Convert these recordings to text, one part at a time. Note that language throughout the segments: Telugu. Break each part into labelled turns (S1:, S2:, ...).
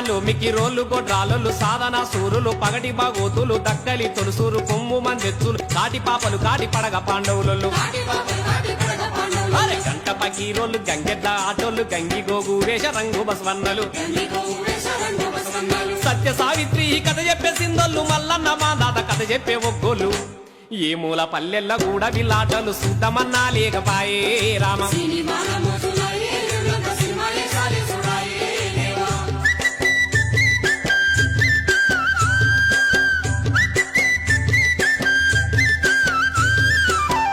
S1: నన్ను మికి రోళ్ళు గొడ్రాలు సాధన సూరులు పగటి బాగోతులు దక్కలి తొలుసూరు కొమ్ము మందెచ్చులు కాటి పాపలు కాటి పడగ పాండవులు గంట పకీరోళ్ళు గంగెద్ద ఆటోళ్ళు గంగి గోగు వేష రంగు బసవన్నలు సత్య సావిత్రి కథ చెప్పే సిందోళ్ళు మల్లన్న మా దాత కథ చెప్పే ఒగ్గోళ్ళు ఏ మూల పల్లెల్ల కూడా విలాటలు సుద్దమన్నా లేకపాయే రామ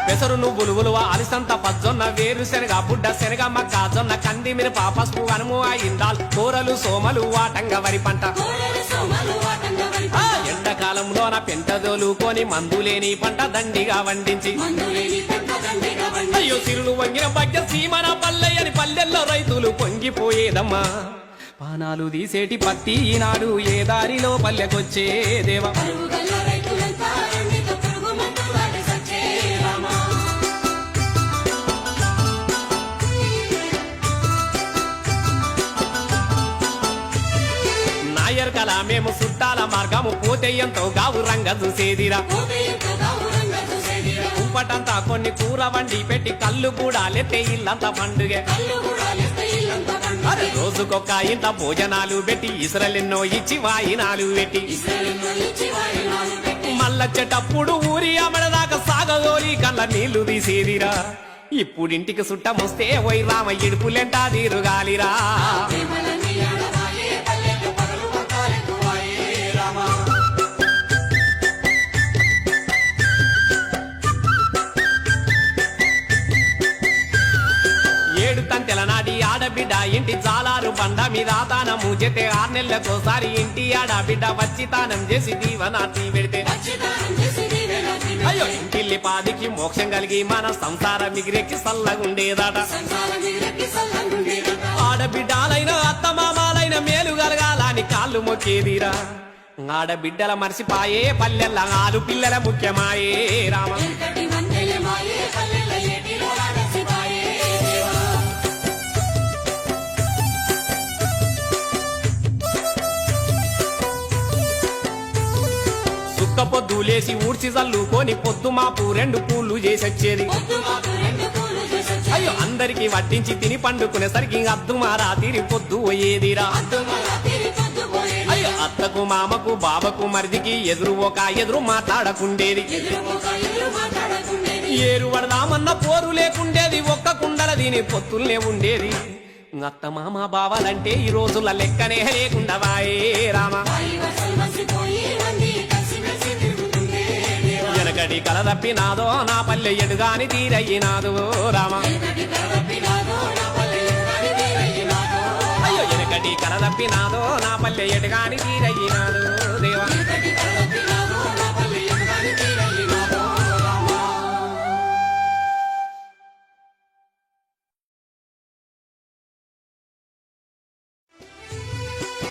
S1: పెసరు నువ్వులు ఉలువ అలిసంత పజ్జొన్న వేరు శనగ బుడ్డ శనగ మక్క జొన్న కంది మిరప పసుపు అనుము ఇందాల్ కూరలు సోమలు వాటంగ వరి పంట ఎండాకాలంలోన పెంటదోలుకొని మందులేని పంట దండిగా వండించి అయ్యో సిరులు వంగిన భాగ్య సీమన పల్లెయని పల్లెల్లో రైతులు పొంగిపోయేదమ్మా పానాలు తీసేటి పత్తి ఈనాడు ఏ దారిలో పల్లెకొచ్చేదేవా కల మేము సుట్టాల మార్గము పోతే ఎంతో గావు రంగ చూసేదిరా కుంపటంతా కొన్ని కూర వండి పెట్టి కళ్ళు కూడా లెత్తే ఇల్లంతా పండుగ రోజుకొక్క ఇంత భోజనాలు పెట్టి ఇసురలెన్నో ఇచ్చి వాయినాలు పెట్టి మళ్ళొచ్చేటప్పుడు ఊరి అమడదాకా సాగదోలి కళ్ళ నీళ్లు తీసేదిరా ఇప్పుడింటికి సుట్టమొస్తే ఓయ్ రామ ఇడుపులెంటా తీరుగాలిరా తెలనాటి ఆడబిడ్డ ఇంటి జాలారు బండ మీద తానము చేతే 6 నెలలకోసారి ఇంటి ఆడబిడ్డ వచ్చి తానం చేసి దీవనాటి పెడితే అయ్యో ఇంటిల్లి పాదికి మోక్షం కలిగి మన సంసారం మిగిరెక్కి సల్లగుండేదట ఆడబిడ్డాలైన అత్తమామాలైన మేలు కలగాలని కాళ్ళు మొక్కేదిరా ఆడబిడ్డల మర్చిపాయే పల్లెల్ల ఆలు పిల్లల ముఖ్యమాయే రామ పొద్దులేసి ఊడ్చి చల్లుకొని పొద్దు మాపు 2 పూలు చేసొచ్చేది అయ్యో అందరికి వడ్డించి తిని పండుకునేసరికి అద్దు మారా తీరి పొద్దు పోయేదిరా అయ్యో అత్తకు మామకు బాబకు మరిదికి ఎదురు మాట్లాడకుండేది ఏరు పడదామన్న పోరు లేకుండేది ఒక్క కుండల దీని పొత్తుల్నే ఉండేది అత్త మామ బావాలంటే ఈ రోజుల లెక్కనే లేకుండవాయే రామ వెనకటి కల తప్పినాదో నా పల్లె ఎడుగాని తీరయ్యినాదు రామ అయ్యో వెనకటి కల తప్పినాదో నా పల్లె ఎడుగాని తీరయ్యినాదు దేవా